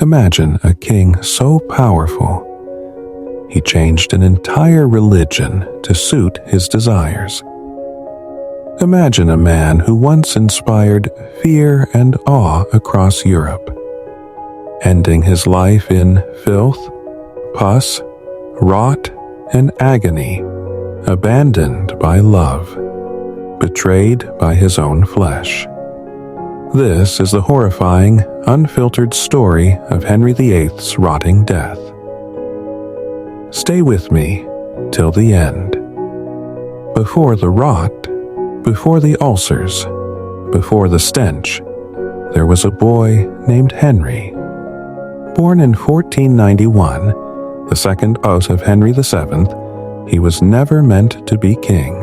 Imagine a king so powerful, he changed an entire religion to suit his desires. Imagine a man who once inspired fear and awe across Europe, ending his life in filth, pus, rot, and agony, abandoned by love, betrayed by his own flesh. This is the horrifying, unfiltered story of Henry VIII's rotting death. Stay with me till the end. Before the rot, before the ulcers, before the stench, there was a boy named Henry. Born in 1491, the second out of Henry VII, he was never meant to be king.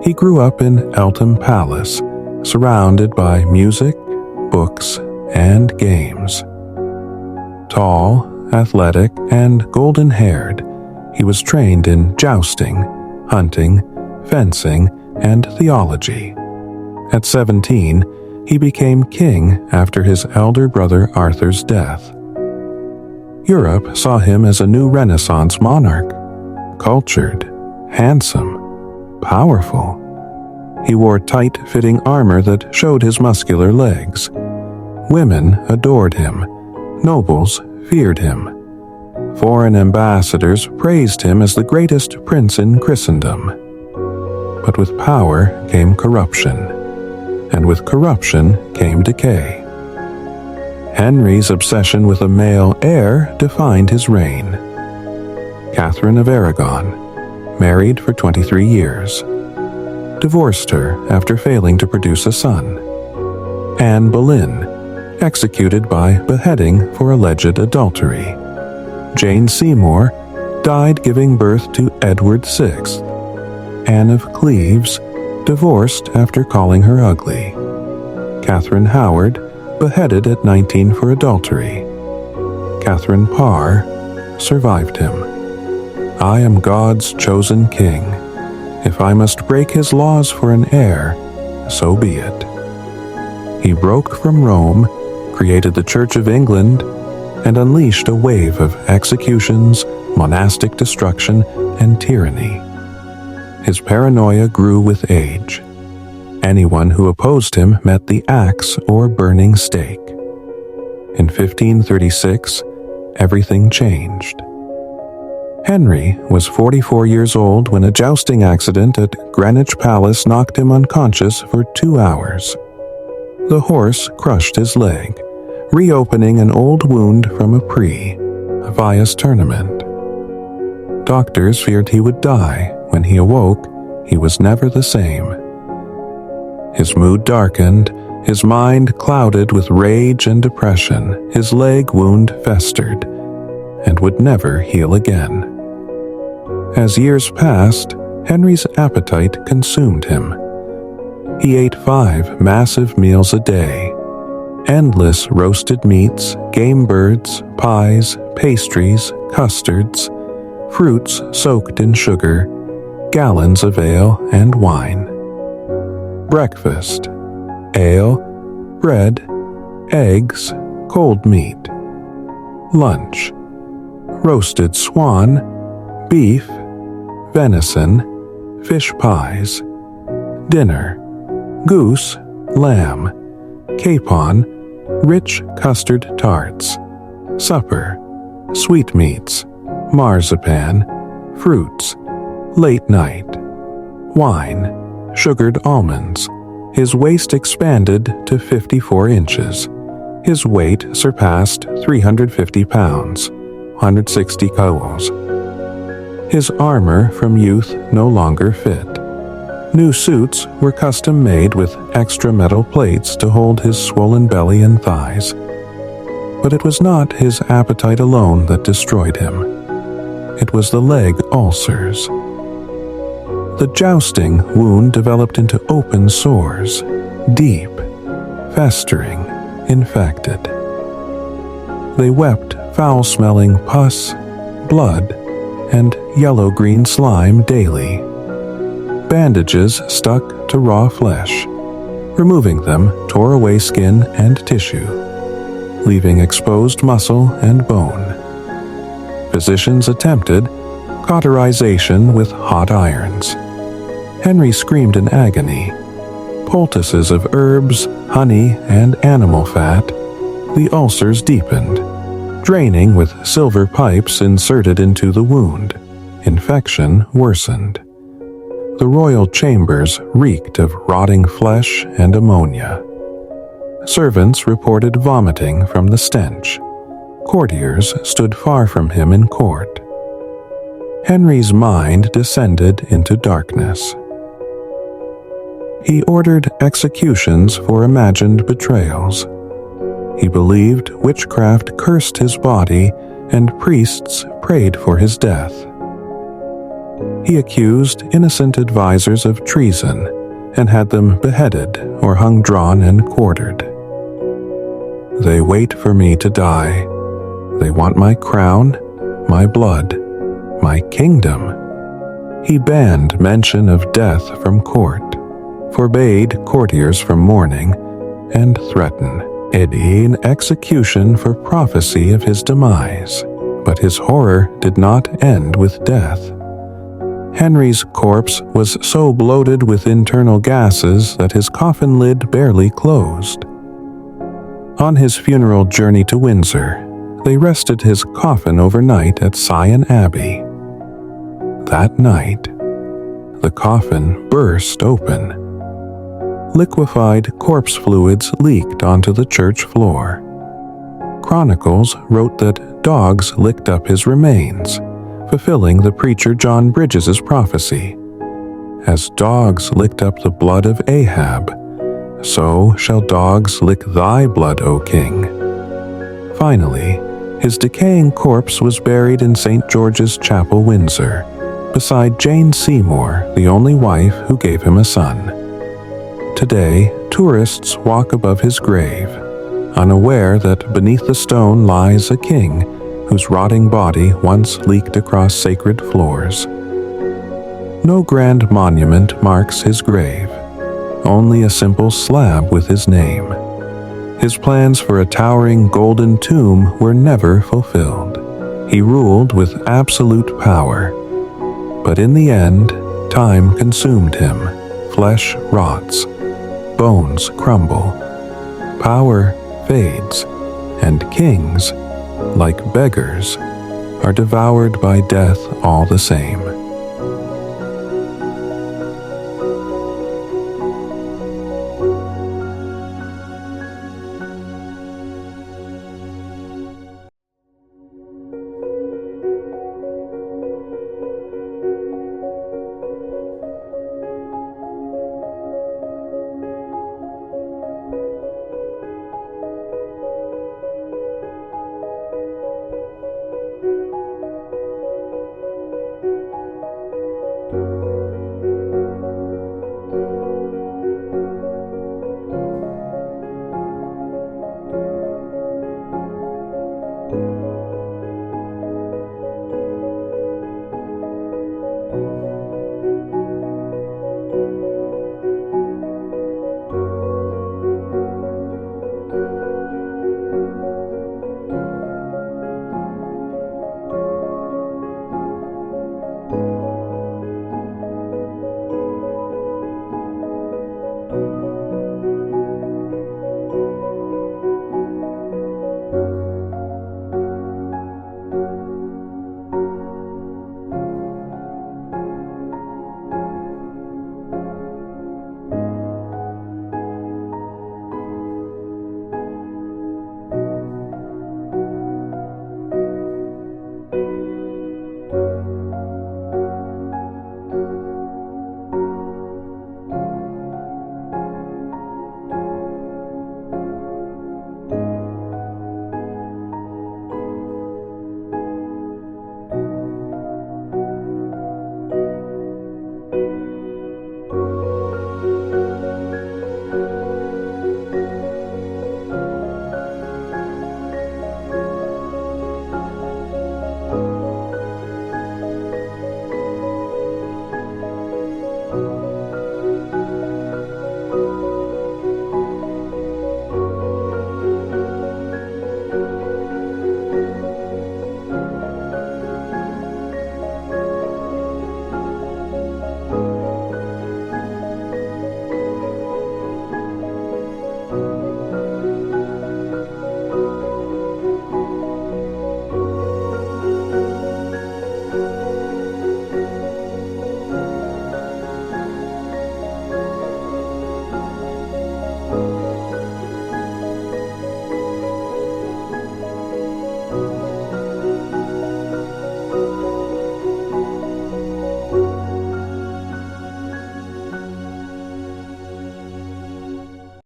He grew up in Eltham Palace, surrounded by music, books, and games. Tall, athletic, and golden-haired, he was trained in jousting, hunting, fencing, and theology. At 17, he became king after his elder brother Arthur's death. Europe saw him as a new Renaissance monarch, cultured, handsome, powerful. He wore tight-fitting armor that showed his muscular legs. Women adored him. Nobles feared him. Foreign ambassadors praised him as the greatest prince in Christendom. But with power came corruption, and with corruption came decay. Henry's obsession with a male heir defined his reign. Catherine of Aragon, married for 23 years, divorced her after failing to produce a son. Anne Boleyn, executed by beheading for alleged adultery. Jane Seymour died giving birth to Edward VI. Anne of Cleves, divorced after calling her ugly. Catherine Howard, beheaded at 19 for adultery. Catherine Parr survived him. I am God's chosen king. If I must break his laws for an heir, so be it. He broke from Rome, created the Church of England, and unleashed a wave of executions, monastic destruction, and tyranny. His paranoia grew with age. Anyone who opposed him met the axe or burning stake. In 1536, everything changed. Henry was 44 years old when a jousting accident at Greenwich Palace knocked him unconscious for 2 hours. The horse crushed his leg, reopening an old wound from a previous tournament. Doctors feared he would die. When he awoke, he was never the same. His mood darkened, his mind clouded with rage and depression, his leg wound festered, and would never heal again. As years passed, Henry's appetite consumed him. He ate 5 massive meals a day, endless roasted meats, game birds, pies, pastries, custards, fruits soaked in sugar, gallons of ale and wine. Breakfast: ale, bread, eggs, cold meat. Lunch: roasted swan, beef, venison, fish pies. Dinner: goose, lamb, capon, rich custard tarts. Supper: sweetmeats, marzipan, fruits. Late night: wine, sugared almonds. His waist expanded to 54 inches. His weight surpassed 350 pounds, 160 kilos. His armor from youth no longer fit. New suits were custom made with extra metal plates to hold his swollen belly and thighs. But it was not his appetite alone that destroyed him. It was the leg ulcers. The jousting wound developed into open sores, deep, festering, infected. They wept foul-smelling pus, blood, and yellow-green slime daily. Bandages stuck to raw flesh. Removing them tore away skin and tissue. leaving exposed muscle and bone. Physicians attempted cauterization with hot irons. Henry screamed in agony. Poultices of herbs, honey, and animal fat, the ulcers deepened, draining with silver pipes inserted into the wound. Infection worsened. The royal chambers reeked of rotting flesh and ammonia. Servants reported vomiting from the stench. Courtiers stood far from him in court. Henry's mind descended into darkness. He ordered executions for imagined betrayals. He believed witchcraft cursed his body and priests prayed for his death. He accused innocent advisers of treason and had them beheaded or hung drawn and quartered. They wait for me to die. They want my crown, my blood, my kingdom. He banned mention of death from court, forbade courtiers from mourning, and threatened an execution for prophecy of his demise. But his horror did not end with death. Henry's corpse was so bloated with internal gases that his coffin lid barely closed. On his funeral journey to Windsor, they rested his coffin overnight at Sion Abbey. That night, the coffin burst open. Liquefied corpse fluids leaked onto the church floor. Chronicles wrote that dogs licked up his remains, fulfilling the preacher John Bridges' prophecy. As dogs licked up the blood of Ahab, so shall dogs lick thy blood, O king. Finally, his decaying corpse was buried in St. George's Chapel, Windsor, beside Jane Seymour, the only wife who gave him a son. Today, tourists walk above his grave, unaware that beneath the stone lies a king whose rotting body once leaked across sacred floors. No grand monument marks his grave, only a simple slab with his name. His plans for a towering golden tomb were never fulfilled. He ruled with absolute power, but in the end, time consumed him. Flesh rots, bones crumble, power fades, and kings, like beggars, are devoured by death all the same.